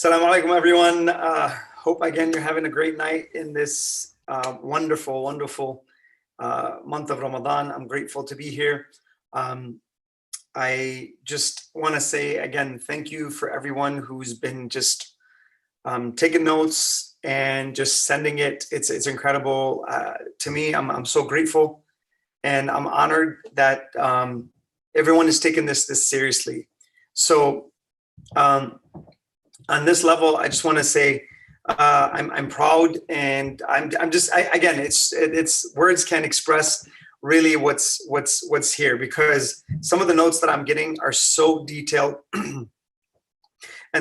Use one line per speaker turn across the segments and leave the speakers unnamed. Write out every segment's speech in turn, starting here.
Assalamu alaikum, everyone. Hope again you're having a great night in this wonderful, wonderful month of Ramadan. I'm grateful to be here. I just want to say again, thank you for everyone who's been just taking notes and just sending it. It's incredible to me. I'm so grateful, and I'm honored that everyone is taking this seriously. So. On this level, I just want to say I'm proud, and again, it's words can't express really what's here, because some of the notes that I'm getting are so detailed and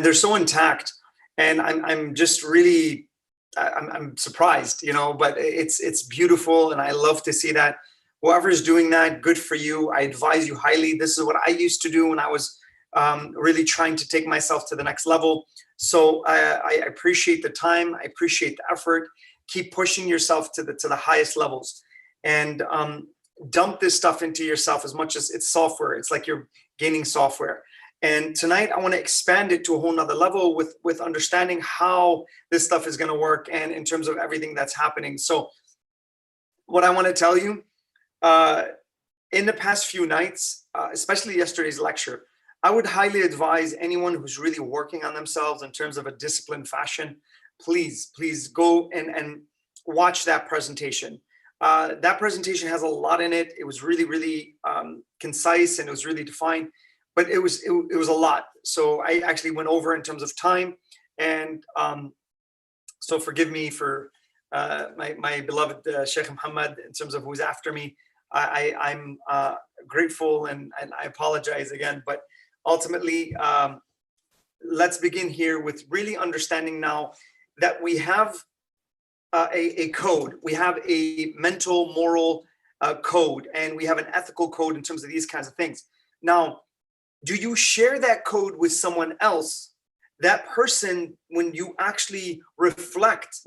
they're so intact, and I'm just really I'm surprised, but it's beautiful, and I love to see that. Whoever's doing that, good for you. I advise you highly. This is what I used to do when I was really trying to take myself to the next level. So I appreciate the time. I appreciate the effort. Keep pushing yourself to the highest levels, and dump this stuff into yourself as much as it's software. It's like you're gaining software. And tonight I want to expand it to a whole nother level with understanding how this stuff is going to work, and in terms of everything that's happening. So what I want to tell you, in the past few nights, especially yesterday's lecture, I would highly advise anyone who's really working on themselves in terms of a disciplined fashion, please go and watch that presentation. That presentation has a lot in it. It was really concise, and it was really defined, but it was a lot. So I actually went over in terms of time, and so forgive me for my beloved Sheikh Muhammad in terms of who's after me. I'm grateful, and I apologize again, but ultimately, let's begin here with really understanding now that we have a code. We have a mental, moral code, and we have an ethical code in terms of these kinds of things. Now, do you share that code with someone else? That person, when you actually reflect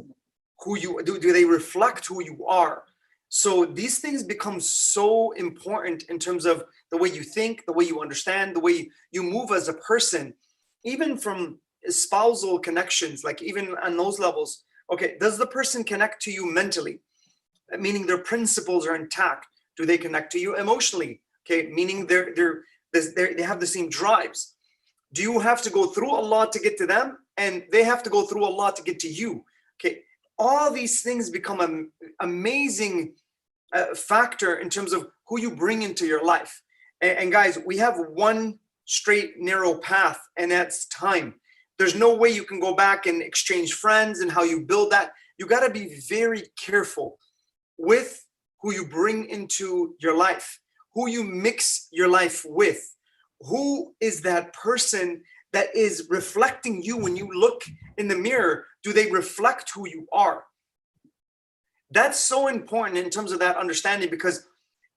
who you do they reflect who you are? So these things become so important in terms of the way you think, the way you understand, the way you move as a person, even from spousal connections, like even on those levels. Okay, does the person connect to you mentally? Meaning their principles are intact. Do they connect to you emotionally? Okay, meaning they have the same drives. Do you have to go through a lot to get to them, and they have to go through a lot to get to you? Okay, all these things become an amazing factor in terms of who you bring into your life. And guys, we have one straight narrow path, and that's time. There's no way you can go back and exchange friends and how you build that. You got to be very careful with who you bring into your life, who you mix your life with. Who is that person that is reflecting you when you look in the mirror? Do they reflect who you are? That's so important in terms of that understanding, because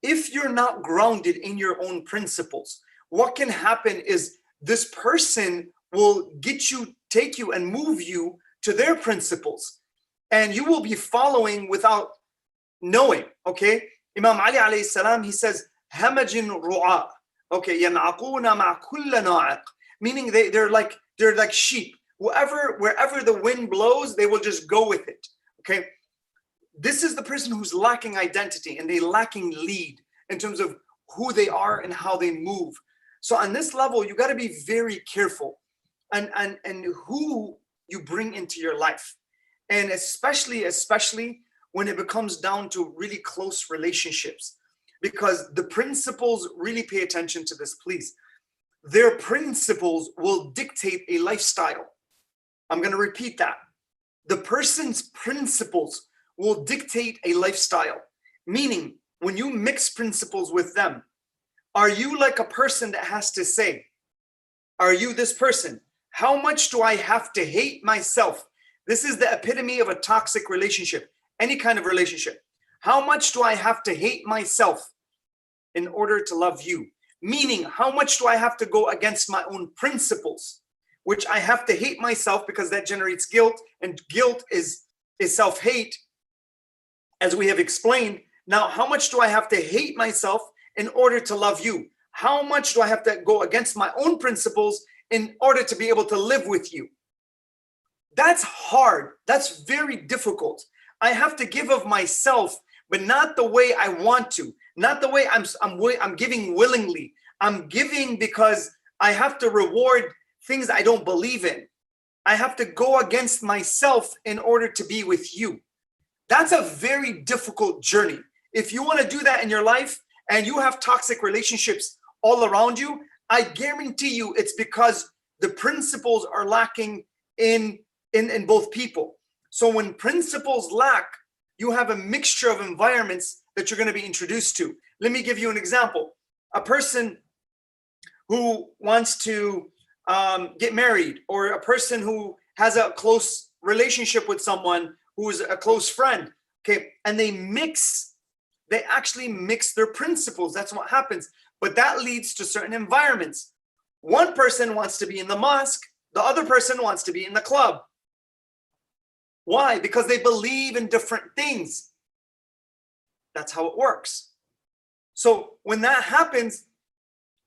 if you're not grounded in your own principles, what can happen is this person will take you and move you to their principles, and you will be following without knowing. Okay, Imam Ali alayhi salam, he says, hamajin ru'a, okay, yan'aquna ma kulla na'iq, meaning they're like sheep. Wherever the wind blows, they will just go with it. Okay, this is the person who's lacking identity, and they lacking lead in terms of who they are and how they move. So on this level, you got to be very careful and who you bring into your life, and especially when it becomes down to really close relationships, because the principles, really pay attention to this, please. Their principles will dictate a lifestyle. I'm going to repeat that. The person's principles will dictate a lifestyle, meaning when you mix principles with them, are you like a person that has to say, are you this person? How much do I have to hate myself? This is the epitome of a toxic relationship, any kind of relationship. How much do I have to hate myself in order to love you? Meaning, how much do I have to go against my own principles, which I have to hate myself because that generates guilt, and guilt is self-hate, as we have explained. Now, how much do I have to hate myself in order to love you? How much do I have to go against my own principles in order to be able to live with you? That's hard. That's very difficult. I have to give of myself, but not the way I want to, not the way I'm giving willingly. I'm giving because I have to reward things I don't believe in. I have to go against myself in order to be with you. That's a very difficult journey. If you want to do that in your life and you have toxic relationships all around you, I guarantee you it's because the principles are lacking in both people. So when principles lack, you have a mixture of environments that you're going to be introduced to. Let me give you an example. A person who wants to get married, or a person who has a close relationship with someone who is a close friend, okay, and they actually mix their principles. That's what happens. But that leads to certain environments. One person wants to be in the mosque, the other person wants to be in the club. Why? Because they believe in different things. That's how it works. So when that happens,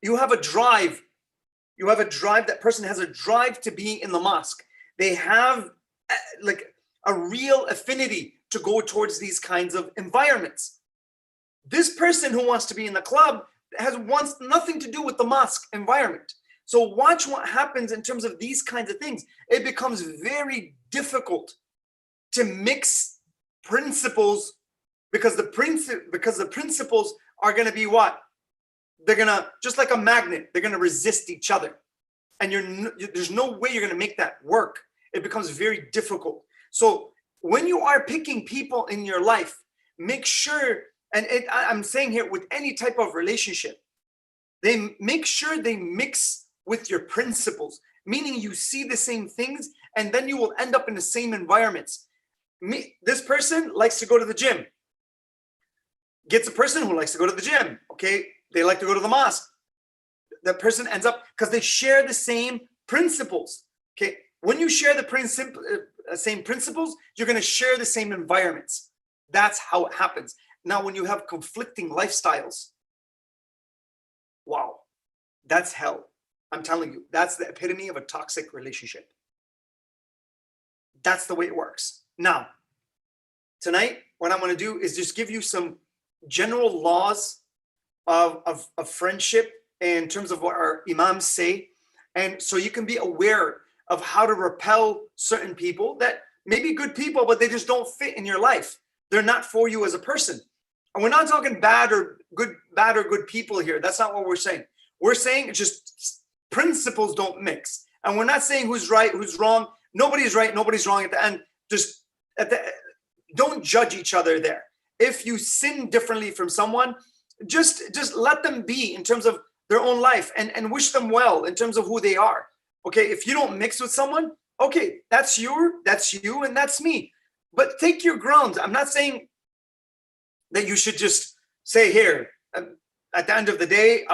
you have a drive. You have a drive. That person has a drive to be in the mosque. They have like a real affinity to go towards these kinds of environments. This person who wants to be in the club wants nothing to do with the mosque environment. So watch what happens in terms of these kinds of things. It becomes very difficult to mix principles, because the principles are going to be what? They're going to, just like a magnet, they're going to resist each other. And there's no way you're going to make that work. It becomes very difficult. So when you are picking people in your life, make sure, and I'm saying here with any type of relationship, they make sure they mix with your principles, meaning you see the same things, and then you will end up in the same environments. This person likes to go to the gym, gets a person who likes to go to the gym. Okay, they like to go to the mosque. That person ends up, because they share the same principles. Okay, when you share the same principles, you're going to share the same environments. That's how it happens. Now, when you have conflicting lifestyles, wow, that's hell. I'm telling you, that's the epitome of a toxic relationship. That's the way it works. Now, tonight, what I'm going to do is just give you some general laws of friendship in terms of what our imams say. And so you can be aware of how to repel certain people that may be good people, but they just don't fit in your life. They're not for you as a person. And we're not talking bad or good people here. That's not what we're saying. We're saying it's just principles don't mix. And we're not saying who's right, who's wrong. Nobody's right, nobody's wrong at the end. Just don't judge each other there. If you sin differently from someone, just let them be in terms of their own life, and wish them well in terms of who they are. Okay, if you don't mix with someone, okay, that's you, and that's me. But take your grounds. I'm not saying that you should just say, here, at the end of the day,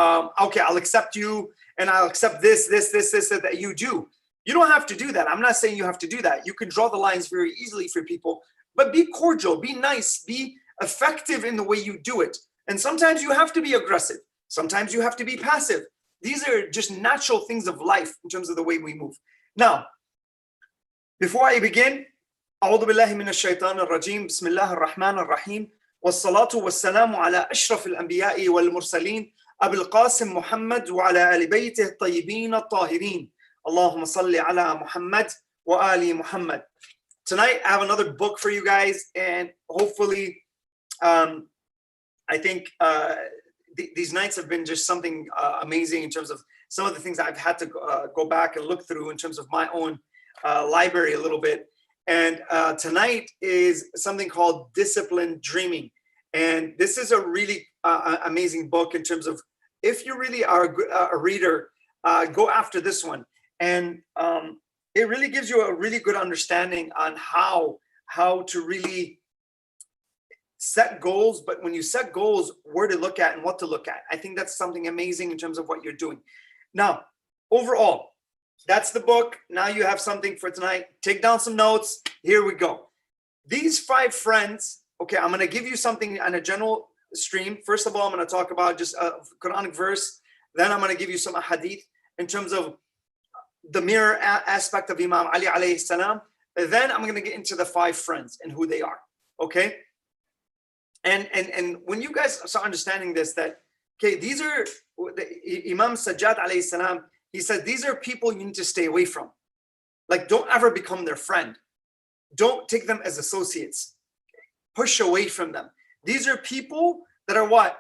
okay, I'll accept you, and I'll accept this, that you do. You don't have to do that. I'm not saying you have to do that. You can draw the lines very easily for people, but be cordial, be nice, be effective in the way you do it. And sometimes you have to be aggressive. Sometimes you have to be passive. These are just natural things of life in terms of the way we move. Now, before I begin, أعوذ بالله من الشيطان الرجيم بسم الله الرحمن الرحيم والصلاة والسلام على أشرف الأنبياء والمرسلين أبي القاسم محمد وعلى آل بيته الطيبين الطاهرين اللهم صل على محمد وآل محمد. Tonight, I have another book for you guys, and hopefully, I think these nights have been just something amazing in terms of some of the things I've had to go back and look through in terms of my own library a little bit. And tonight is something called Disciplined Dreaming. And this is a really amazing book in terms of, if you really are a reader, go after this one. And it really gives you a really good understanding on how to really set goals, but when you set goals, where to look at and what to look at. I think that's something amazing in terms of what you're doing. Now, overall, that's the book. Now you have something for tonight. Take down some notes. Here we go. These 5 friends, okay, I'm going to give you something on a general stream. First of all, I'm going to talk about just a Quranic verse. Then I'm going to give you some hadith in terms of the mirror aspect of Imam Ali alayhi salam. Then I'm going to get into the 5 friends and who they are. Okay. And when you guys start understanding this, that, okay, these are Imam Sajjad alayhi salam, he said, these are people you need to stay away from. Like, don't ever become their friend. Don't take them as associates. Push away from them. These are people that are what?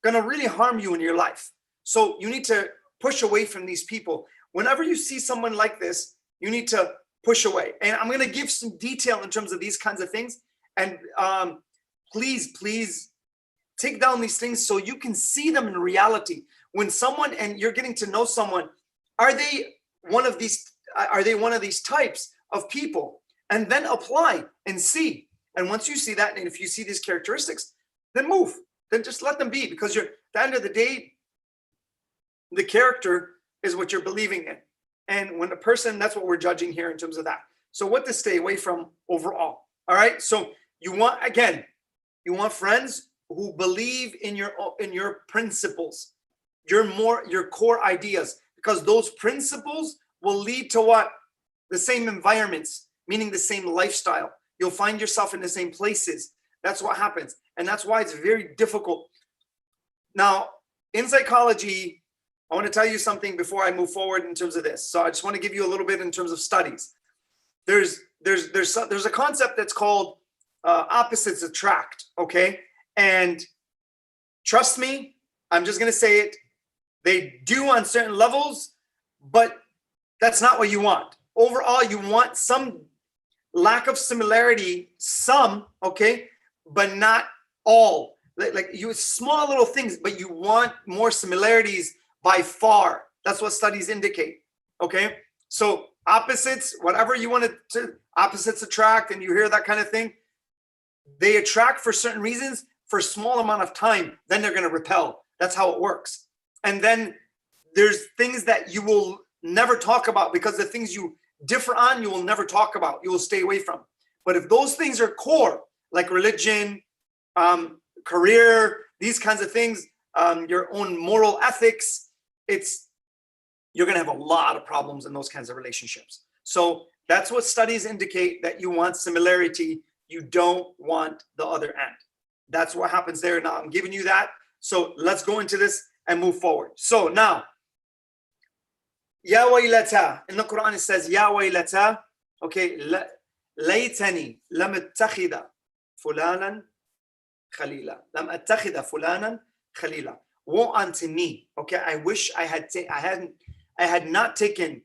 Going to really harm you in your life. So you need to push away from these people. Whenever you see someone like this, you need to push away. And I'm going to give some detail in terms of these kinds of things. And please take down these things so you can see them in reality. When someone, and you're getting to know someone, are they one of these types of people? And then apply and see. And once you see that, and if you see these characteristics, then move. Then just let them be, because you're, at the end of the day, the character is what you're believing in. And when a person, that's what we're judging here in terms of that. So what to stay away from overall. All right. So you want friends who believe in your principles, your core ideas, because those principles will lead to what? The same environments, meaning the same lifestyle. You'll find yourself in the same places. That's what happens. And that's why it's very difficult. Now, in psychology, I want to tell you something before I move forward in terms of this. So I just want to give you a little bit in terms of studies. There's a concept that's called opposites attract, okay? And trust me, I'm just going to say it. They do on certain levels, but that's not what you want. Overall, you want some lack of similarity, okay, but not all. Like you, small little things, but you want more similarities by far. That's what studies indicate, okay? So opposites, whatever you want to opposites attract, and you hear that kind of thing, they attract for certain reasons for a small amount of time, then they're going to repel. That's how it works. And then there's things that you will never talk about, because the things you differ on, you will never talk about, you will stay away from. But if those things are core, like religion, career, these kinds of things, your own moral ethics, you're going to have a lot of problems in those kinds of relationships. So that's what studies indicate, that you want similarity. You don't want the other end. That's what happens there. Now I'm giving you that. So let's go into this and move forward. So now, Ya waylata. In the Quran it says, Ya waylata. Okay, laytani lam attakhida fulanan khalila. Lam attakhida fulanan khalila. Woe unto me. Okay, I wish I had not taken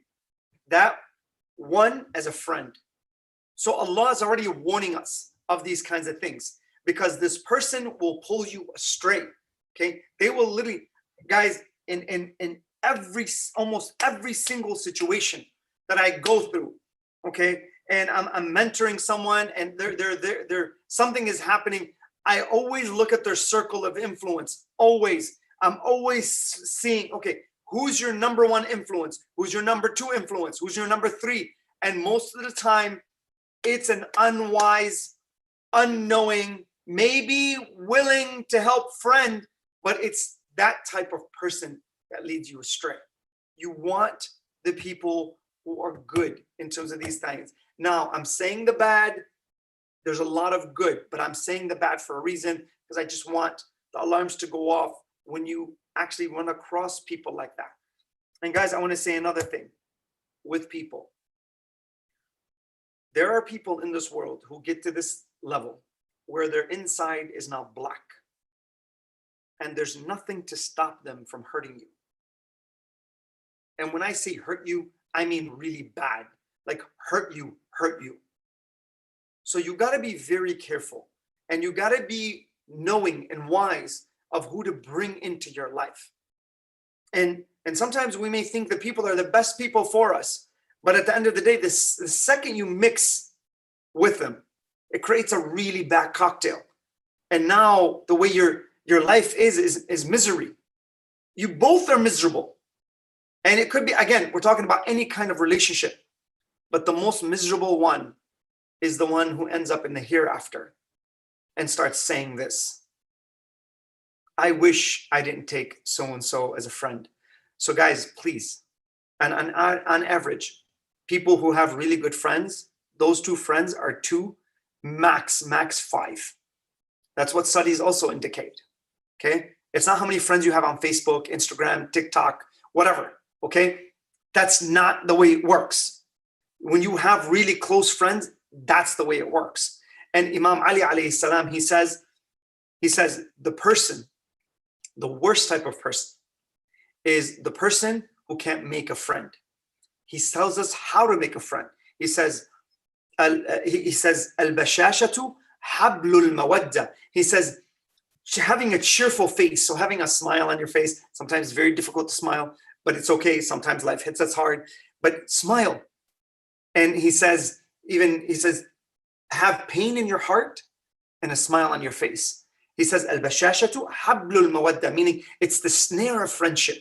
that one as a friend. So Allah is already warning us of these kinds of things, because this person will pull you astray. Okay, they will literally, guys, in almost every single situation that I go through, okay, and I'm mentoring someone, and they're something is happening, I always look at their circle of influence. Always. I'm always seeing, okay, who's your number 1 influence? Who's your number 2 influence? Who's your number 3? And most of the time, it's an unwise, unknowing, maybe willing to help friend, but it's that type of person that leads you astray. You want the people who are good in terms of these things. Now, I'm saying the bad. There's a lot of good, but I'm saying the bad for a reason, because I just want the alarms to go off when you actually run across people like that. And guys, I want to say another thing with people. There are people in this world who get to this level where their inside is now black, and there's nothing to stop them from hurting you. And when I say hurt you, I mean really bad, like hurt you. So you got to be very careful, and you got to be knowing and wise of who to bring into your life. And sometimes we may think that people are the best people for us, but at the end of the day, the second you mix with them, it creates a really bad cocktail. And now the way your life is misery. You both are miserable. And it could be, again, we're talking about any kind of relationship, but the most miserable one is the one who ends up in the hereafter and starts saying this: I wish I didn't take so-and-so as a friend. So guys, please, and on average, people who have really good friends, those two friends are two, max five. That's what studies also indicate. Okay, it's not how many friends you have on Facebook, Instagram, TikTok, whatever. Okay, that's not the way it works. When you have really close friends, that's the way it works. And Imam Ali alayhi salam, he says the worst type of person is the person who can't make a friend. He tells us how to make a friend. He says al-bashashatu hablul mawadda. He says having a cheerful face, so having a smile on your face. Sometimes it's very difficult to smile, but it's okay. Sometimes life hits us hard, but smile. And he says have pain in your heart and a smile on your face. He says al-bashashatu hablul mawadda, meaning it's the snare of friendship.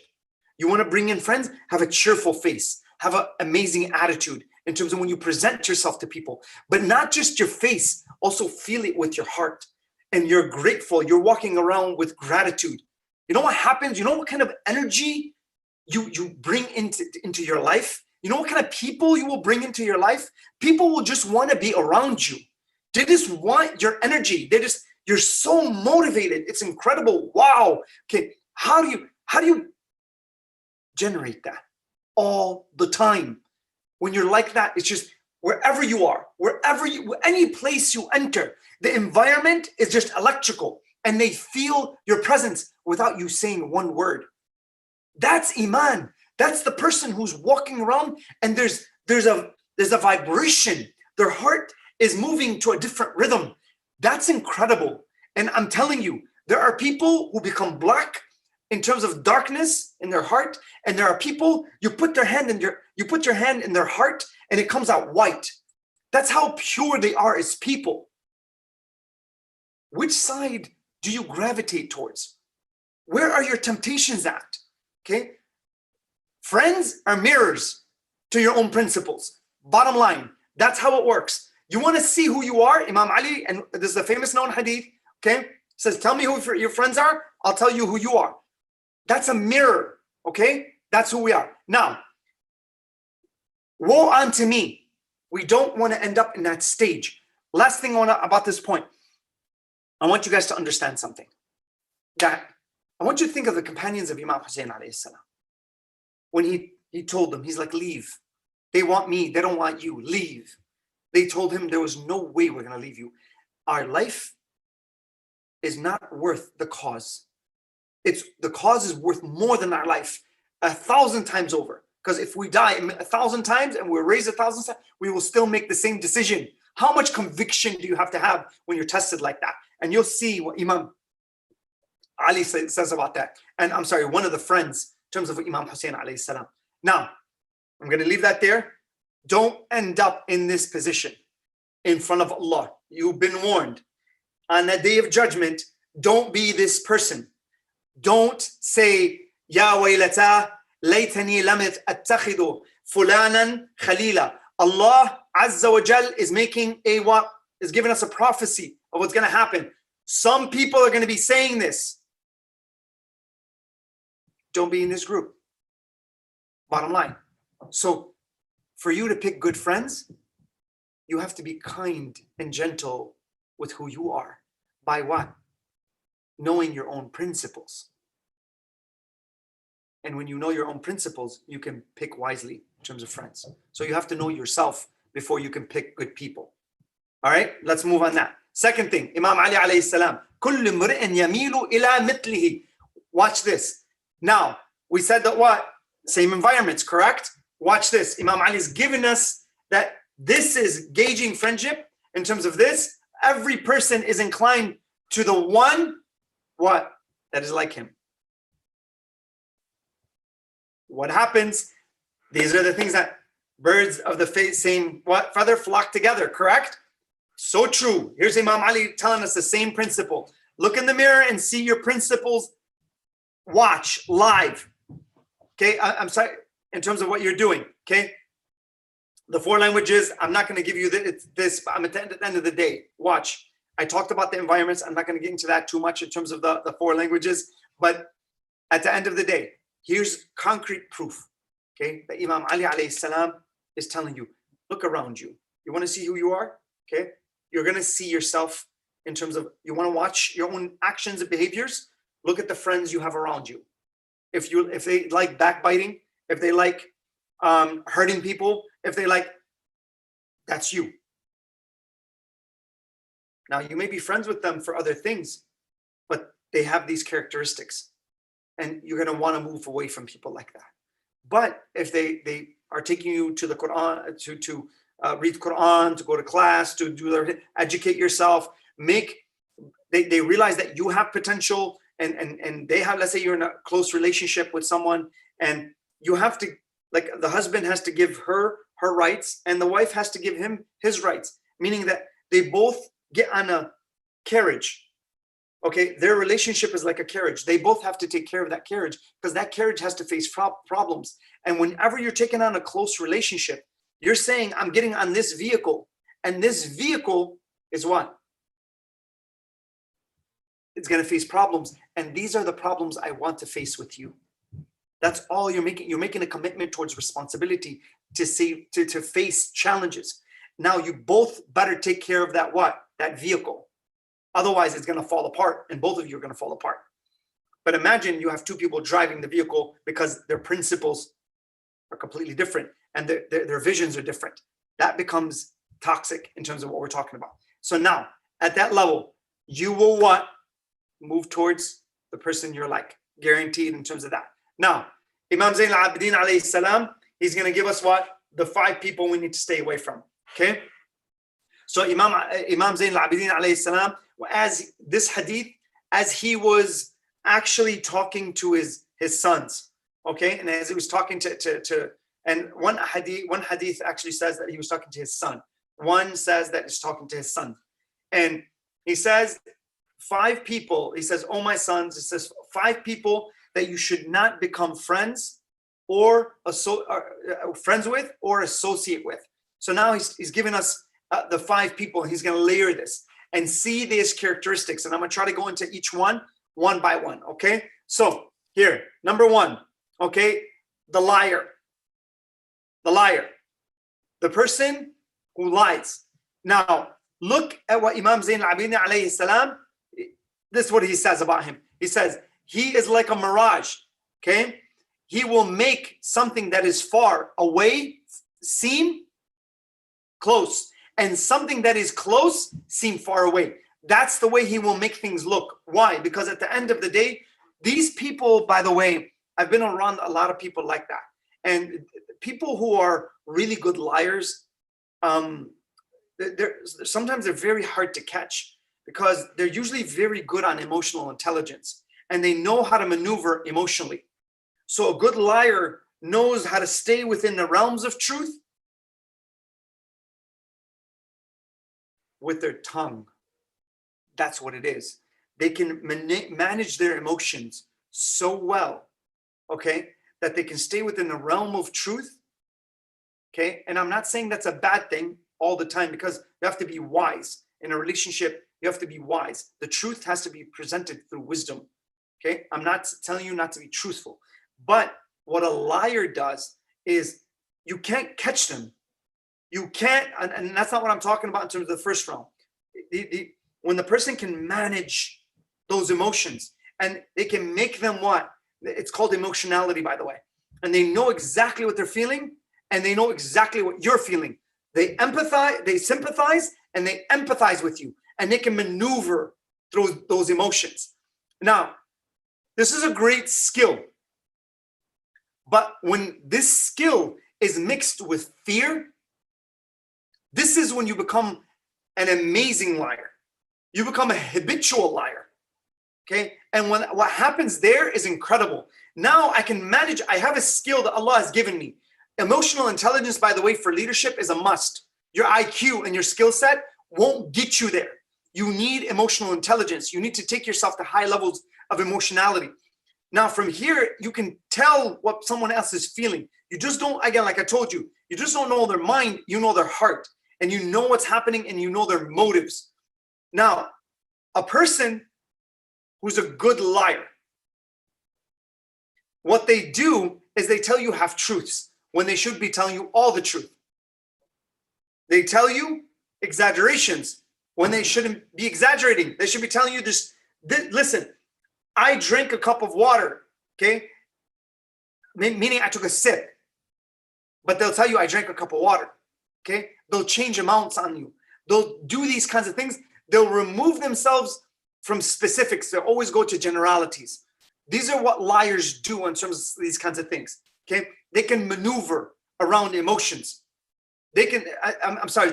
You want to bring in friends, have a cheerful face, have an amazing attitude in terms of when you present yourself to people, but not just your face, also feel it with your heart. And you're grateful, you're walking around with gratitude. You know what happens? You know what kind of energy you bring into your life? You know what kind of people you will bring into your life? People will just want to be around you. They just want your energy. You're so motivated. It's incredible. Wow. Okay, how do you generate that all the time? When you're like that, it's just wherever you are, any place you enter, the environment is just electrical and they feel your presence without you saying one word. That's Iman. That's the person who's walking around and there's a vibration. Their heart is moving to a different rhythm. That's incredible. And I'm telling you, there are people who become black in terms of darkness in their heart, and there are people you put your hand in their heart and it comes out white. That's how pure they are as people. Which side do you gravitate towards? Where are your temptations at? Okay, friends are mirrors to your own principles. Bottom line, that's how it works. You want to see who you are? Imam Ali, and this is a famous known hadith, okay, says, tell me who your friends are, I'll tell you who you are. That's a mirror, okay? That's who we are. Now, woe unto me. We don't want to end up in that stage. Last thing about this point, I want you guys to understand something. That I want you to think of the companions of Imam Hussein alayhi salam. When he told them, he's like, leave. They want me, they don't want you, leave. They told him there was no way we're going to leave you. Our life is not worth the cause. The cause is worth more than our life 1,000 times over. Because if we die 1,000 times and we're raised 1,000 times, we will still make the same decision. How much conviction do you have to have when you're tested like that? And you'll see what Imam Ali says about that. And I'm sorry, one of the friends in terms of Imam Hussein alayhi salam. Now, I'm going to leave that there. Don't end up in this position in front of Allah. You've been warned. On the day of judgment, don't be this person. Don't say, Ya waylata, laytani lam attakhidu fulanan khalila. Allah Azza wa Jal is giving us a prophecy of what's going to happen. Some people are going to be saying this. Don't be in this group. Bottom line. So for you to pick good friends, you have to be kind and gentle with who you are. By what? Knowing your own principles. And when you know your own principles, you can pick wisely in terms of friends. So you have to know yourself before you can pick good people. All right, let's move on that. Second thing, Imam Ali alayhi salam, كُلُّ امْرِئٍ يَمِيلُ إِلَى مِثْلِهِ. Watch this. Now, we said that what? Same environments, correct? Watch this. Imam Ali is giving us that this is gauging friendship in terms of this. Every person is inclined to the one, what? That is like him. What happens? These are the things that birds of the same feather flock together, correct? So true. Here's Imam Ali telling us the same principle. Look in the mirror and see your principles. Watch live. Okay, I'm sorry, in terms of what you're doing, okay? The 4 languages, I'm not going to give you this, but I'm at the end of the day. Watch. I talked about the environments. I'm not going to get into that too much in terms of the 4 languages, but at the end of the day, here's concrete proof, okay, that Imam Ali alayhi salam is telling you, look around you. You want to see who you are? Okay. You're going to see yourself in terms of, you want to watch your own actions and behaviors. Look at the friends you have around you. If they like backbiting, if they like hurting people, if they like, that's you. Now, you may be friends with them for other things, but they have these characteristics, and you're going to want to move away from people like that. But if they are taking you to the Quran, to read Quran, to go to class, to do their, educate yourself, they realize that you have potential, and they have, let's say you're in a close relationship with someone, and you have to, like, the husband has to give her rights, and the wife has to give him his rights, meaning that they both get on a carriage. Okay, their relationship is like a carriage. They both have to take care of that carriage, because that carriage has to face problems. And whenever you're taking on a close relationship, you're saying, I'm getting on this vehicle, and this vehicle is what? It's going to face problems, and these are the problems I want to face with you. That's all you're making. You're making a commitment towards responsibility to face challenges. Now you both better take care of that that vehicle. Otherwise, it's going to fall apart, and both of you are going to fall apart. But imagine you have two people driving the vehicle because their principles are completely different, and their visions are different. That becomes toxic in terms of what we're talking about. So now, at that level, you will what? Move towards the person you're like, guaranteed in terms of that. Now, Imam Zayn al-Abidin alayhi salam, he's going to give us what? The 5 people we need to stay away from. Okay? So Imam Zayn al-Abidin alayhi salam, as this hadith, as he was actually talking to his sons, okay? And as he was talking and one hadith actually says that he was talking to his son. One says that he's talking to his son. And he says, 5 people, he says, oh my sons, he says 5 people that you should not become friends friends with or associate with. So now he's giving us the 5 people. He's going to layer this and see these characteristics. And I'm going to try to go into each one by one. Okay. So here, number 1, okay. The liar, the person who lies. Now look at what Imam Zayn al-Abidin alayhi salam, this is what he says about him. He says, he is like a mirage. Okay. He will make something that is far away seem close, and something that is close seem far away. That's the way he will make things look. Why? Because at the end of the day, these people, by the way, I've been around a lot of people like that. And people who are really good liars, sometimes they're very hard to catch, because they're usually very good on emotional intelligence, and they know how to maneuver emotionally. So a good liar knows how to stay within the realms of truth with their tongue. That's what it is. They can manage their emotions so well, okay, that they can stay within the realm of truth, okay? And I'm not saying that's a bad thing all the time, because you have to be wise. In a relationship, you have to be wise. The truth has to be presented through wisdom, okay? I'm not telling you not to be truthful. But what a liar does is you can't catch them. You can't, and that's not what I'm talking about in terms of the first realm. When the person can manage those emotions, and they can make them what? It's called emotionality, by the way. And they know exactly what they're feeling, and they know exactly what you're feeling. They empathize, they sympathize, and they empathize with you, and they can maneuver through those emotions. Now, this is a great skill. But when this skill is mixed with fear, this is when you become an amazing liar. You become a habitual liar. Okay? And what happens there is incredible. Now I can manage, I have a skill that Allah has given me. Emotional intelligence, by the way, for leadership is a must. Your IQ and your skill set won't get you there. You need emotional intelligence. You need to take yourself to high levels of emotionality. Now from here, you can tell what someone else is feeling. You just don't, again, like I told you, you just don't know their mind, you know their heart, and you know what's happening, and you know their motives. Now, a person who's a good liar, what they do is they tell you half truths when they should be telling you all the truth. They tell you exaggerations when they shouldn't be exaggerating. They should be telling you this. Listen, I drank a cup of water, okay? Meaning I took a sip. But they'll tell you I drank a cup of water, okay? They'll change amounts on you. They'll do these kinds of things. They'll remove themselves from specifics. They'll always go to generalities. These are what liars do in terms of these kinds of things, okay? They can maneuver around emotions. They can,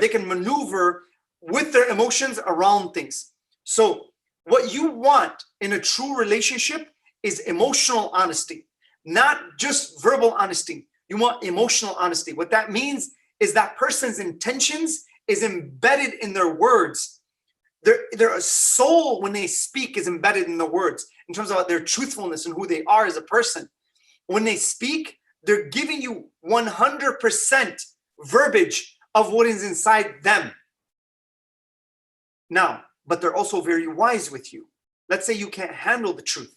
they can maneuver with their emotions around things. So what you want in a true relationship is emotional honesty, not just verbal honesty. You want emotional honesty. What that means is that person's intentions is embedded in their words. Their soul, when they speak, is embedded in the words in terms of their truthfulness and who they are as a person. When they speak, they're giving you 100% verbiage of what is inside them. Now, but they're also very wise with you. Let's say you can't handle the truth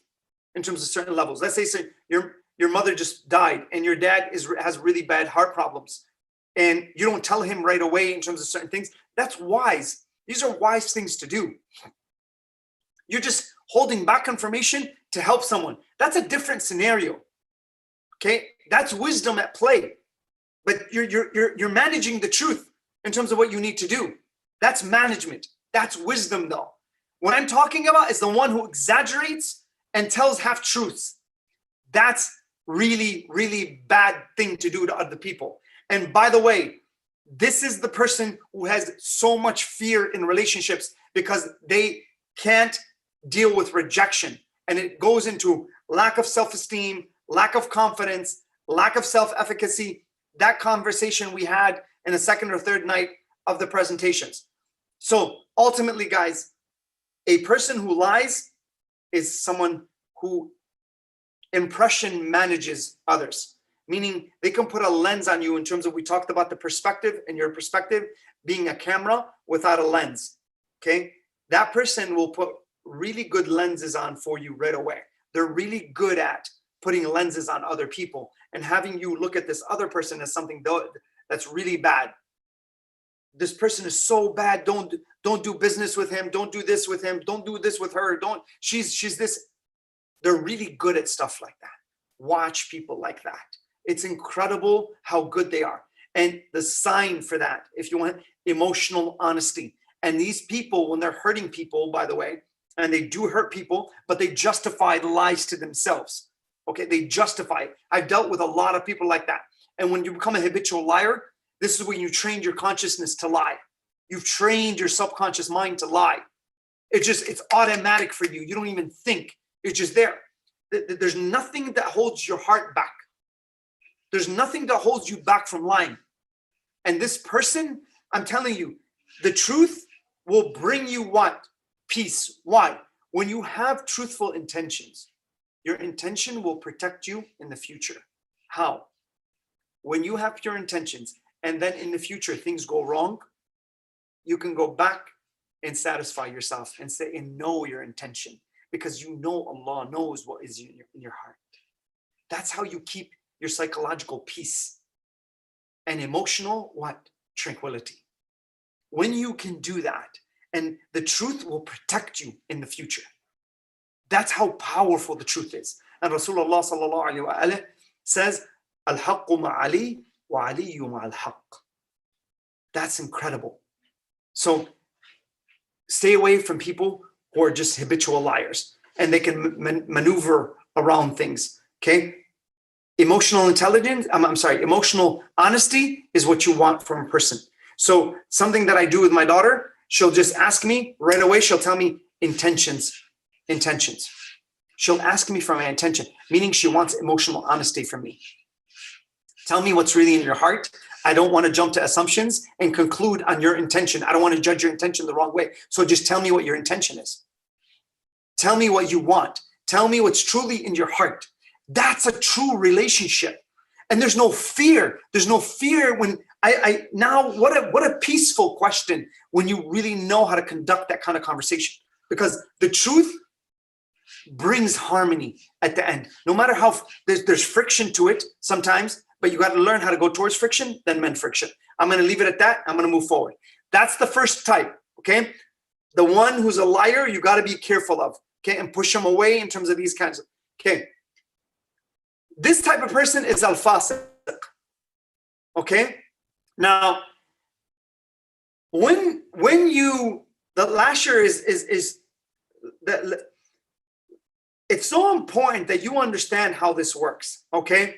in terms of certain levels. Let's say your mother just died and your dad has really bad heart problems and you don't tell him right away in terms of certain things. That's wise. These are wise things to do. You're just holding back information to help someone. That's a different scenario. Okay, that's wisdom at play. But you're managing the truth in terms of what you need to do. That's management. That's wisdom, though. What I'm talking about is the one who exaggerates and tells half truths. That's really, really bad thing to do to other people. And by the way, this is the person who has so much fear in relationships because they can't deal with rejection. And it goes into lack of self-esteem, lack of confidence, lack of self-efficacy. That conversation we had in the second or third night of the presentations. So ultimately, guys, a person who lies is someone who impression manages others, meaning they can put a lens on you in terms of, we talked about the perspective and your perspective being a camera without a lens, okay? That person will put really good lenses on for you right away. They're really good at putting lenses on other people and having you look at this other person as something that's really bad. This person is so bad. Don't do business with him. Don't do this with him. Don't do this with her. She's this. They're really good at stuff like that. Watch people like that. It's incredible how good they are. And the sign for that, if you want, emotional honesty. And these people, when they're hurting people, by the way, and they do hurt people, but they justify the lies to themselves. Okay, they justify it. I've dealt with a lot of people like that. And when you become a habitual liar, this is when you trained your consciousness to lie. You've trained your subconscious mind to lie. It's automatic for you. You don't even think. It's just there. There's nothing that holds your heart back. There's nothing that holds you back from lying. And this person, I'm telling you, the truth will bring you what? Peace. Why? When you have truthful intentions, your intention will protect you in the future. How? When you have pure intentions and then in the future things go wrong, you can go back and satisfy yourself and say and know your intention, because you know Allah knows what is in your heart. That's how you keep your psychological peace and emotional what? Tranquility. When you can do that, and the truth will protect you in the future. That's how powerful the truth is. And Rasulullah sallallahu alaihi wasallam says, "Al-haqqu ma'ali wa aliyu ma'al-haqq." That's incredible. So stay away from people who are just habitual liars, and they can maneuver around things. Okay. Emotional intelligence, emotional honesty is what you want from a person. So something that I do with my daughter, she'll just ask me right away. She'll tell me intentions. She'll ask me for my intention, meaning she wants emotional honesty from me. Tell me what's really in your heart. I don't want to jump to assumptions and conclude on your intention. I don't want to judge your intention the wrong way. So just tell me what your intention is. Tell me what you want. Tell me what's truly in your heart. That's a true relationship. And there's no fear. There's no fear when now what a peaceful question when you really know how to conduct that kind of conversation, because the truth brings harmony at the end. No matter how there's friction to it sometimes, but you got to learn how to go towards friction, then mend friction. I'm going to leave it at that. I'm going to move forward. That's the first type, okay? The one who's a liar, you got to be careful of, okay? And push them away in terms of these kinds of, okay? This type of person is al-fasiq, okay? Now, when you, the lasher it's so important that you understand how this works, okay?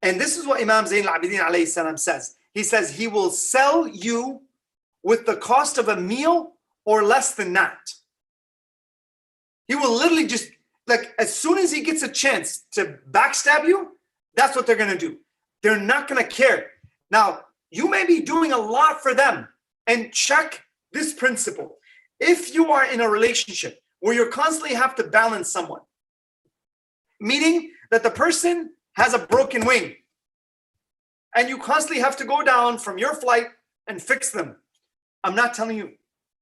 And this is what Imam Zayn al-Abidin alayhi salam says. He says he will sell you with the cost of a meal or less than that. He will literally just, like, as soon as he gets a chance to backstab you, that's what they're going to do. They're not going to care. Now, you may be doing a lot for them, and check this principle. If you are in a relationship where you constantly have to balance someone, meaning that the person has a broken wing, and you constantly have to go down from your flight and fix them. I'm not telling you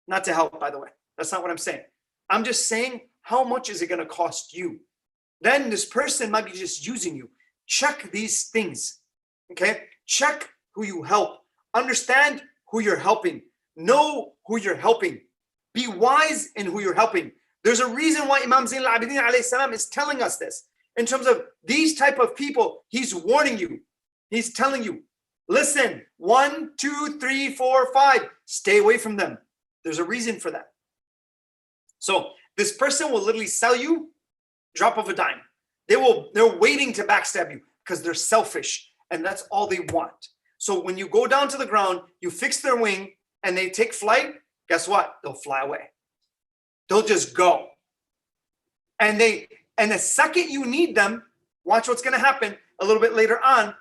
not to help, by the way. That's not what I'm saying. I'm just saying, how much is it going to cost you? Then this person might be just using you. Check these things, okay? Check who you help. Understand who you're helping. Know who you're helping. Be wise in who you're helping. There's a reason why Imam Zayn al-Abidin alayhi salam is telling us this. In terms of these type of people, he's warning you. He's telling you, listen, 1, 2, 3, 4, 5, stay away from them. There's a reason for that. So this person will literally sell you drop of a dime. They're waiting to backstab you because they're selfish and that's all they want. So when you go down to the ground, you fix their wing and they take flight, guess what? They'll fly away. They'll just go. And the second you need them, watch what's going to happen a little bit later on.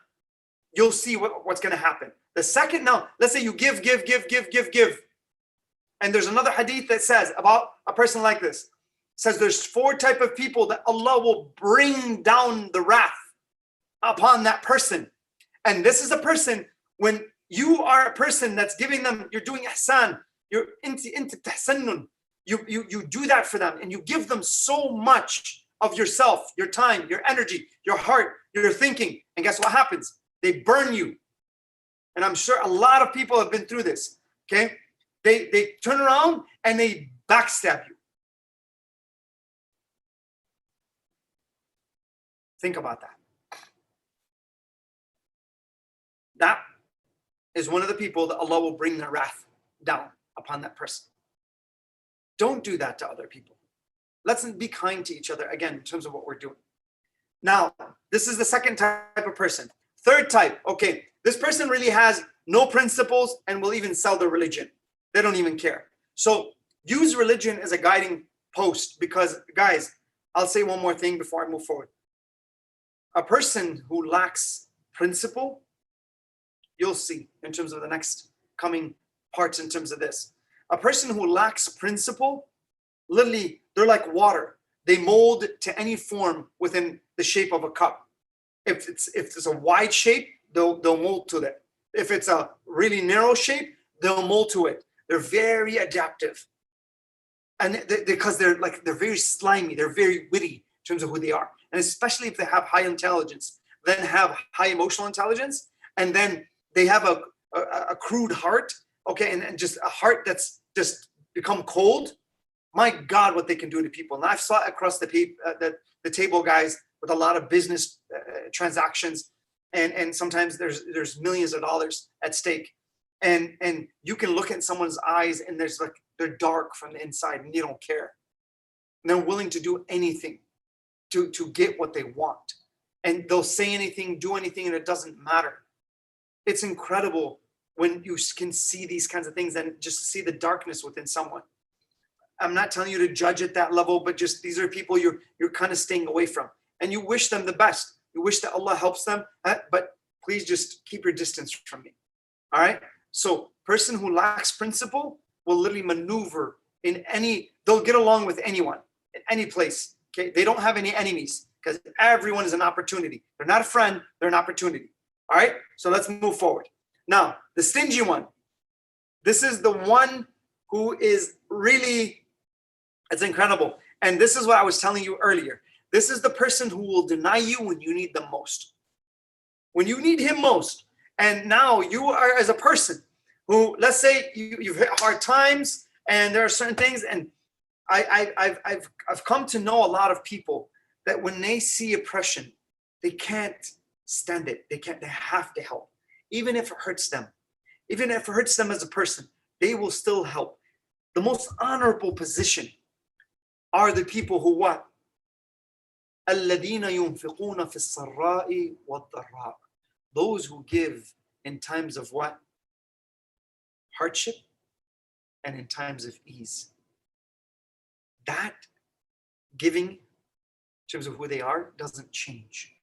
You'll see what's going to happen. The second, now, let's say you give. And there's another hadith that says about a person like this. It says there's 4 type of people that Allah will bring down the wrath upon that person. And this is a person, when you are a person that's giving them, you're doing ihsan, you're into tahsannun, you do that for them and you give them so much of yourself, your time, your energy, your heart, your thinking. And guess what happens? They burn you. And I'm sure a lot of people have been through this, okay? They turn around and they backstab you. Think about that. That is one of the people that Allah will bring their wrath down upon that person. Don't do that to other people. Let's be kind to each other, again, in terms of what we're doing. Now, this is the second type of person. Third type, okay, this person really has no principles and will even sell their religion. They don't even care. So use religion as a guiding post because, guys, I'll say one more thing before I move forward. A person who lacks principle, you'll see in terms of the next coming parts in terms of this. A person who lacks principle, literally, they're like water. They mold to any form within the shape of a cup. If it's a wide shape, they'll mold to it. If it's a really narrow shape, they'll mold to it. They're very adaptive. And because they're very slimy, they're very witty in terms of who they are. And especially if they have high intelligence, then have high emotional intelligence, and then they have a crude heart, okay, and just a heart that's just become cold. My God, what they can do to people. And I've saw it across the table, guys, with a lot of business transactions, and sometimes there's millions of dollars at stake, and you can look at someone's eyes and they're dark from the inside and they don't care. And they're willing to do anything to get what they want, and they'll say anything, do anything, and it doesn't matter. It's incredible when you can see these kinds of things and just see the darkness within someone. I'm not telling you to judge at that level, but just these are people you're kind of staying away from. And you wish them the best. You wish that Allah helps them, but please just keep your distance from me. All right? So person who lacks principle will literally maneuver in they'll get along with anyone, in any place. Okay? They don't have any enemies because everyone is an opportunity. They're not a friend, they're an opportunity. All right? So let's move forward. Now, the stingy one. This is the one who is really, it's incredible. And this is what I was telling you earlier. This is the person who will deny you when you need them most. When you need him most, And now you are, as a person who, let's say you've hit hard times and there are certain things, and I've come to know a lot of people that when they see oppression, they can't stand it. They have to help. Even if it hurts them, even if it hurts them as a person, they will still help. The most honorable position are the people who what? الَّذِينَ يُنْفِقُونَ فِي السَّرَّاءِ وَالضَّرَّاءِ. Those who give in times of what? Hardship, and in times of ease. That giving, in terms of who they are, doesn't change.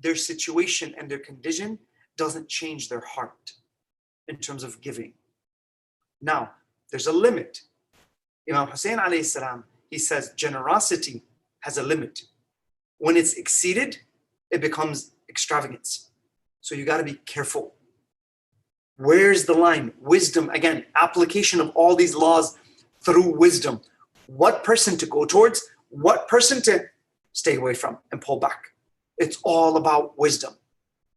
Their situation and their condition doesn't change their heart in terms of giving. Now, there's a limit. Imam Hussein alayhi salam, he says generosity has a limit. When it's exceeded, it becomes extravagance. So you got to be careful. Where's the line? Wisdom, again, application of all these laws through wisdom. What person to go towards, what person to stay away from and pull back. It's all about wisdom.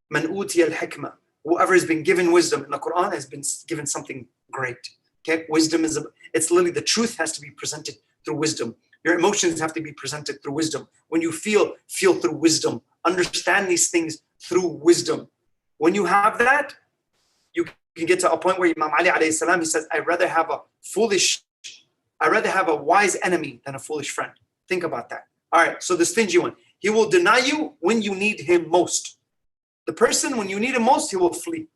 Man utiya al-hikmah. Whoever has been given wisdom in the Quran has been given something great. Okay, wisdom is it's literally the truth has to be presented through wisdom. Your emotions have to be presented through wisdom. When you feel through wisdom. Understand these things through wisdom. When you have that, you can get to a point where Imam Ali alayhi salam, he says, I'd rather have a wise enemy than a foolish friend. Think about that. All right, so the stingy one, he will deny you when you need him most. The person, when you need him most, he will flee.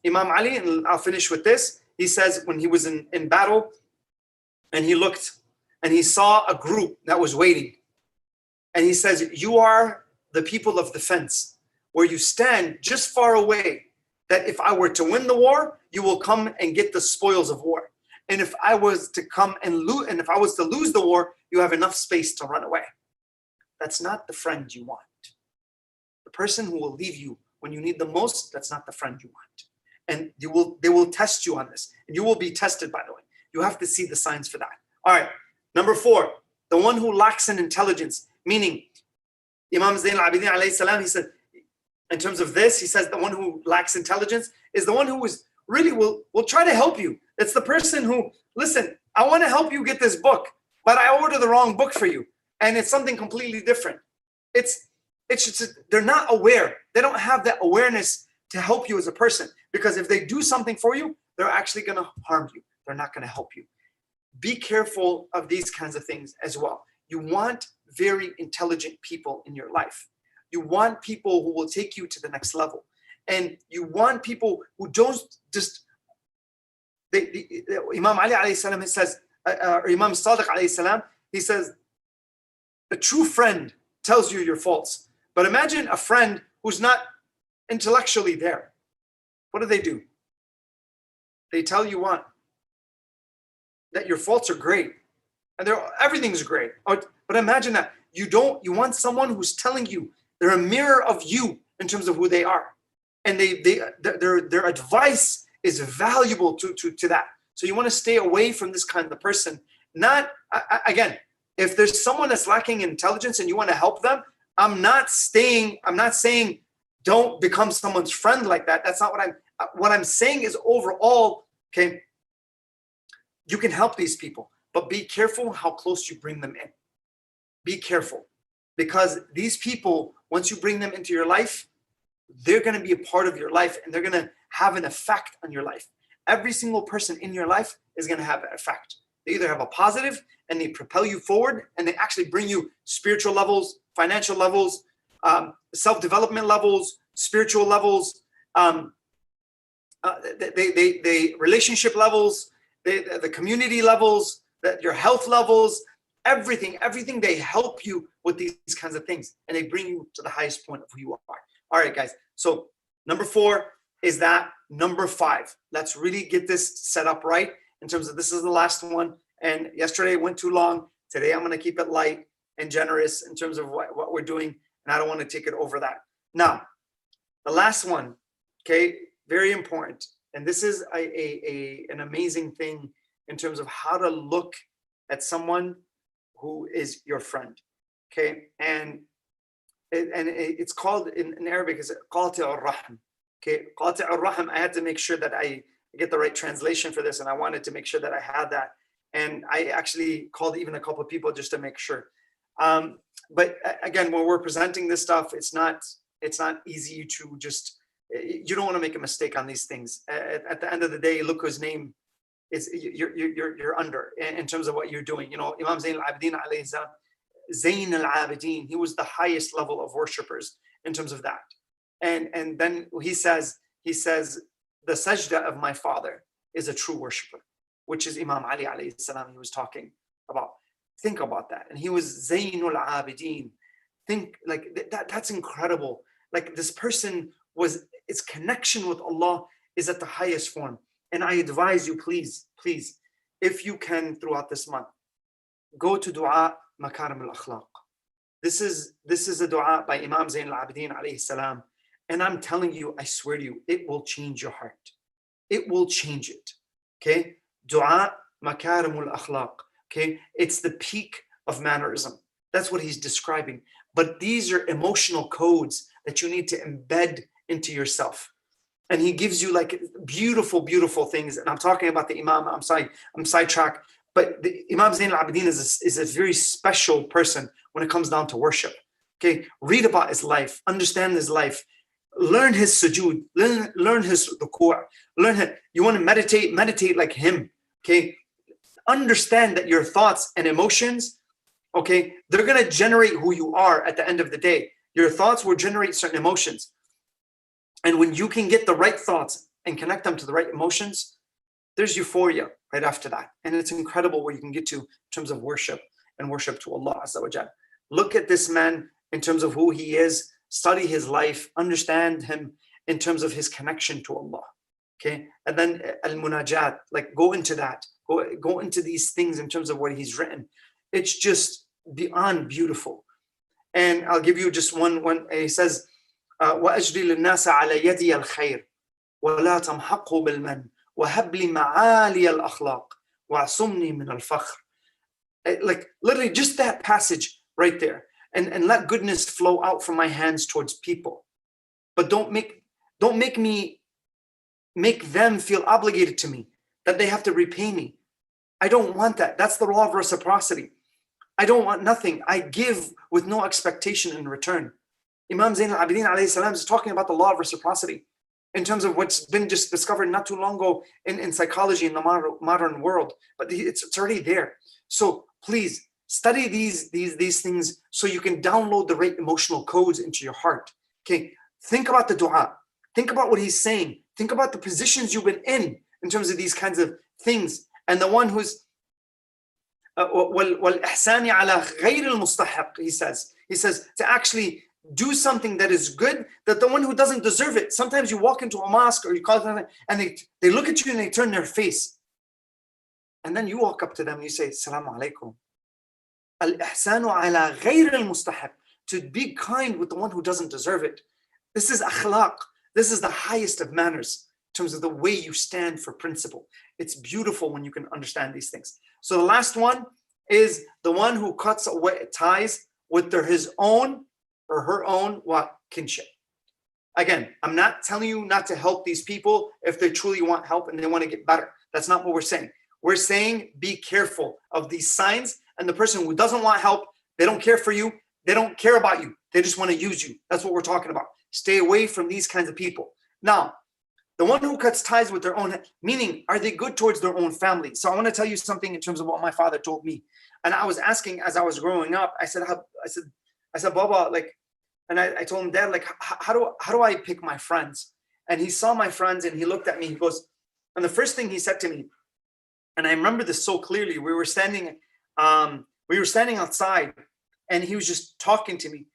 Imam Ali, and I'll finish with this, he says when he was in battle and he looked and he saw a group that was waiting. And he says, you are the people of the fence, where you stand just far away, that if I were to win the war, you will come and get the spoils of war. And if I was to come and lose, and if I was to lose the war, you have enough space to run away. That's not the friend you want. The person who will leave you when you need the most, that's not the friend you want. And they will test you on this. And you will be tested, by the way. You have to see the signs for that. All right. Number 4, the one who lacks in intelligence, meaning Imam Zayn al-Abidin alayhi salam, he said, in terms of this, he says the one who lacks intelligence is the one who is really will try to help you. It's the person who, listen, I want to help you get this book, but I ordered the wrong book for you. And it's something completely different. It's just, they're not aware. They don't have that awareness to help you as a person, because if they do something for you, they're actually going to harm you. They're not going to help you. Be careful of these kinds of things as well. You want very intelligent people in your life. You want people who will take you to the next level. And you want people who don't just, Imam Ali alayhi salam, he says, or Imam Sadiq alayhi salam, he says, a true friend tells you your faults. But imagine a friend who's not intellectually there. What do? They tell you what? That your faults are great. And everything's great. But imagine that. You want someone who's telling you, they're a mirror of you in terms of who they are. And their advice is valuable to that. So you want to stay away from this kind of person. Not, again, if there's someone that's lacking in intelligence and you want to help them, I'm not saying don't become someone's friend like that. That's not what I'm saying is overall, okay, you can help these people, but be careful how close you bring them in. Be careful, because these people, once you bring them into your life, they're going to be a part of your life and they're going to have an effect on your life. Every single person in your life is going to have an effect. They either have a positive and they propel you forward and they actually bring you spiritual levels, financial levels, self-development levels, spiritual levels, they relationship levels, the community levels, your health levels, everything they help you with these kinds of things, and they bring you to the highest point of who you are. All right, guys. So number 4 is that. Number 5, let's really get this set up right in terms of this is the last one. And yesterday went too long. Today I'm going to keep it light and generous in terms of what we're doing, and I don't want to take it over that. Now, the last one, okay, very important. And this is an amazing thing in terms of how to look at someone who is your friend, okay? And it's called in Arabic is qati' ar-rahm. Okay, qati' al-rahim, I had to make sure that I get the right translation for this, and I wanted to make sure that I had that. And I actually called even a couple of people just to make sure. But again, when we're presenting this stuff, it's not easy to just, you don't want to make a mistake on these things. At the end of the day, look whose name is you're under in terms of what you're doing. You know, Imam Zain al-Abidin alayhi salam, Zain al-Abidin, he was the highest level of worshippers in terms of that. And then he says, the sajda of my father is a true worshipper, which is Imam Ali alayhi salam he was talking about. Think about that. And he was Zainul Abidin. Think like that's incredible. Like this person was, its connection with Allah is at the highest form. And I advise you, please, if you can throughout this month, go to dua Makarim al-Akhlaq. This is a dua by Imam Zain al-Abidin alayhi salam. And I'm telling you, I swear to you, it will change your heart. It will change it. Okay? Dua Makarim al-Akhlaq. Okay? It's the peak of mannerism. That's what he's describing. But these are emotional codes that you need to embed into yourself. And he gives you like beautiful, beautiful things. And I'm talking about the Imam. I'm sorry, I'm sidetracked. But the Imam Zain al-Abidin is a very special person when it comes down to worship. Okay? Read about his life. Understand his life. Learn his sujood, learn his ruku', you want to meditate like him. Okay, understand that your thoughts and emotions, okay, they're going to generate who you are at the end of the day. Your thoughts will generate certain emotions, and when you can get the right thoughts and connect them to the right emotions, there's euphoria right after that. And it's incredible where you can get to in terms of worship and worship to Allah Azza wa Jal. Look at this man in terms of who he is. Study his life, understand him in terms of his connection to Allah. Okay, and then al-munajat, like go into that, go into these things in terms of what he's written. It's just beyond beautiful. And I'll give you just one. He says, وَأَجْرِي لِلنَّاسَ عَلَى يَدِيَ الْخَيْرِ وَلَا تَمْحَقُّ بِالْمَنِّ وَهَبْ لِي مَعَالِيَ الْأَخْلَاقِ وَعْصُمْنِي مِنَ الْفَخْرِ. Like literally just that passage right there. And let goodness flow out from my hands towards people, but don't make them feel obligated to me, that they have to repay me. I don't want that. That's the law of reciprocity. I don't want nothing. I give with no expectation in return. Imam Zain al-Abidin alayhi salam is talking about the law of reciprocity in terms of what's been just discovered not too long ago in psychology in the modern world, but it's already there. So please, study these things so you can download the right emotional codes into your heart. Okay, think about the dua. Think about what he's saying. Think about the positions you've been in terms of these kinds of things. And the one who's وَالْإِحْسَانِ عَلَى غَيْرِ الْمُسْتَحِقِ, he says to actually do something that is good, that the one who doesn't deserve it. Sometimes you walk into a mosque or you call them and they look at you and they turn their face. And then you walk up to them and you say, Assalamu alaikum. Al-ihsanu ala ghayr al-mustahab, to be kind with the one who doesn't deserve it. This is akhlaq. This is the highest of manners in terms of the way you stand for principle. It's beautiful when you can understand these things. So the last one is the one who cuts away ties with his own or her own kinship. Again, I'm not telling you not to help these people if they truly want help and they want to get better. That's not what we're saying. We're saying be careful of these signs. And the person who doesn't want help, they don't care for you, they don't care about you, they just want to use you. That's what we're talking about. Stay away from these kinds of people. Now, the one who cuts ties with their own, meaning, are they good towards their own family? So I want to tell you something in terms of what my father told me. And I was asking as I was growing up, I said, Baba, like, and I told him, Dad, like, how do I pick my friends? And he saw my friends and he looked at me, he goes, and the first thing he said to me, and I remember this so clearly, we were standing outside and he was just talking to me.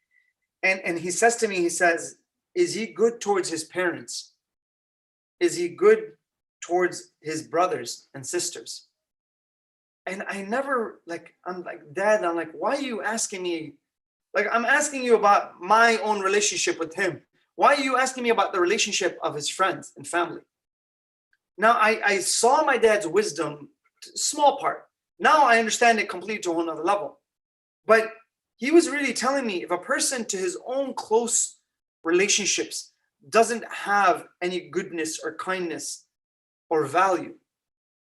And he says to me, he says, is he good towards his parents? Is he good towards his brothers and sisters? And I never, like, I'm like, Dad, I'm like, why are you asking me? Like, I'm asking you about my own relationship with him. Why are you asking me about the relationship of his friends and family? Now, I saw my dad's wisdom, small part. Now I understand it completely to a whole nother level. But he was really telling me, if a person to his own close relationships doesn't have any goodness or kindness or value,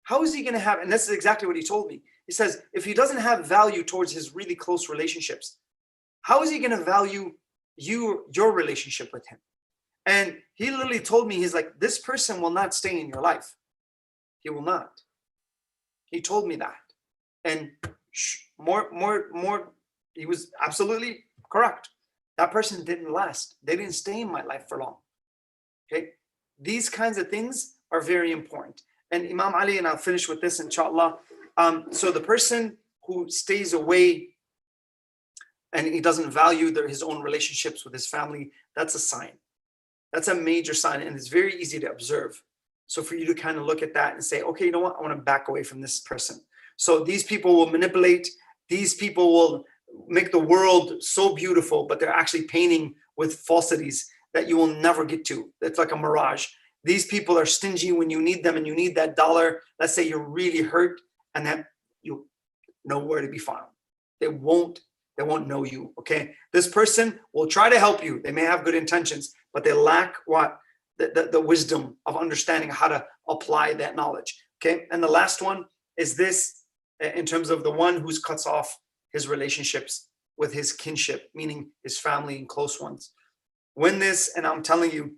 how is he going to have, and this is exactly what he told me. He says, if he doesn't have value towards his really close relationships, how is he going to value your relationship with him? And he literally told me, he's like, this person will not stay in your life. He will not. He told me that. And he was absolutely correct. That person didn't last. They didn't stay in my life for long. Okay. These kinds of things are very important. And Imam Ali, and I'll finish with this, inshallah. So the person who stays away and he doesn't value his own relationships with his family, that's a sign. That's a major sign, and it's very easy to observe. So for you to kind of look at that and say, okay, you know what? I want to back away from this person. So these people will manipulate. These people will make the world so beautiful, but they're actually painting with falsities that you will never get to. It's like a mirage. These people are stingy when you need them and you need that dollar. Let's say you're really hurt and that you nowhere to be found. They won't know you, okay? This person will try to help you. They may have good intentions, but they lack what? The wisdom of understanding how to apply that knowledge, okay? And the last one is this, in terms of the one who cuts off his relationships with his kinship, meaning his family and close ones. When this, and I'm telling you,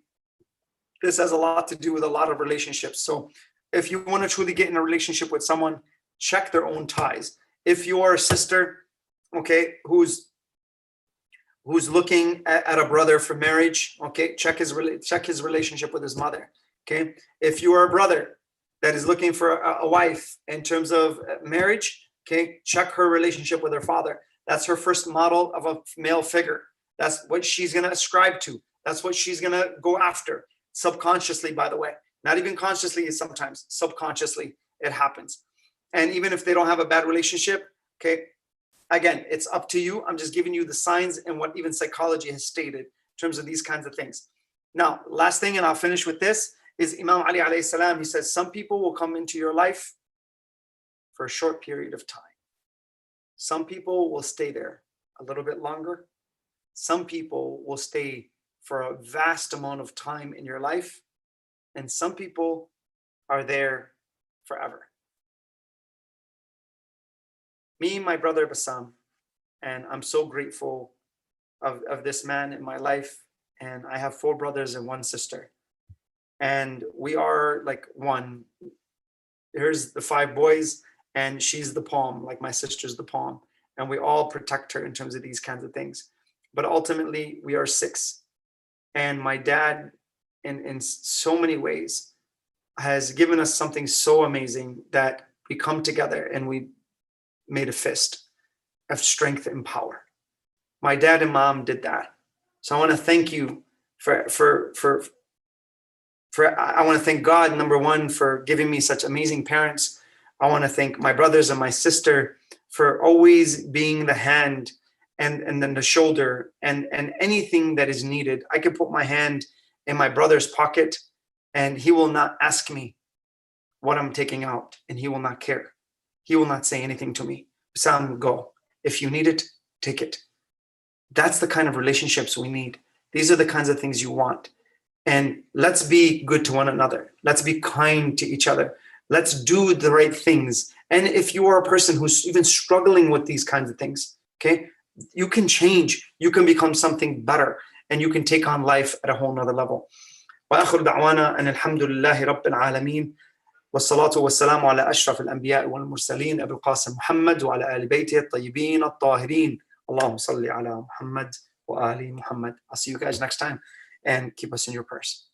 this has a lot to do with a lot of relationships. So if you want to truly get in a relationship with someone, check their own ties. If you are a sister, okay, who's looking at a brother for marriage, okay, check his relationship with his mother, okay? If you are a brother that is looking for a wife in terms of marriage, okay, check her relationship with her father. That's her first model of a male figure. That's what she's going to ascribe to. That's what she's going to go after, subconsciously, by the way. Not even consciously, sometimes subconsciously it happens. And even if they don't have a bad relationship, okay, again, it's up to you. I'm just giving you the signs and what even psychology has stated in terms of these kinds of things. Now, last thing, and I'll finish with this, is Imam Ali alayhi salam. He says, some people will come into your life for a short period of time. Some people will stay there a little bit longer. Some people will stay for a vast amount of time in your life. And some people are there forever. Me, my brother Bassam, and I'm so grateful of this man in my life. And I have 4 brothers and 1 sister. And we are like one. Here's the 5 boys, and she's the palm, like my sister's the palm. And we all protect her in terms of these kinds of things. But ultimately, we are 6. And my dad, in so many ways, has given us something so amazing that we come together and we made a fist of strength and power. My dad and mom did that. So I want to thank you I want to thank God, number one, for giving me such amazing parents. I want to thank my brothers and my sister for always being the hand and then the shoulder and anything that is needed. I could put my hand in my brother's pocket and he will not ask me what I'm taking out, and he will not care. He will not say anything to me. Sam, go. If you need it, take it. That's the kind of relationships we need. These are the kinds of things you want. And let's be good to one another. Let's be kind to each other. Let's do the right things. And if you are a person who's even struggling with these kinds of things, okay, you can change. You can become something better, and you can take on life at a whole nother level. وآخر دعوانا أن الحمد لله رب العالمين والصلاة والسلام على أشرف الأنبياء والمرسلين أبي القاسم محمد وعلى آل بيته الطيبين الطاهرين اللهم صل على محمد وآل محمد. I'll see you guys next time, and keep us in your prayers.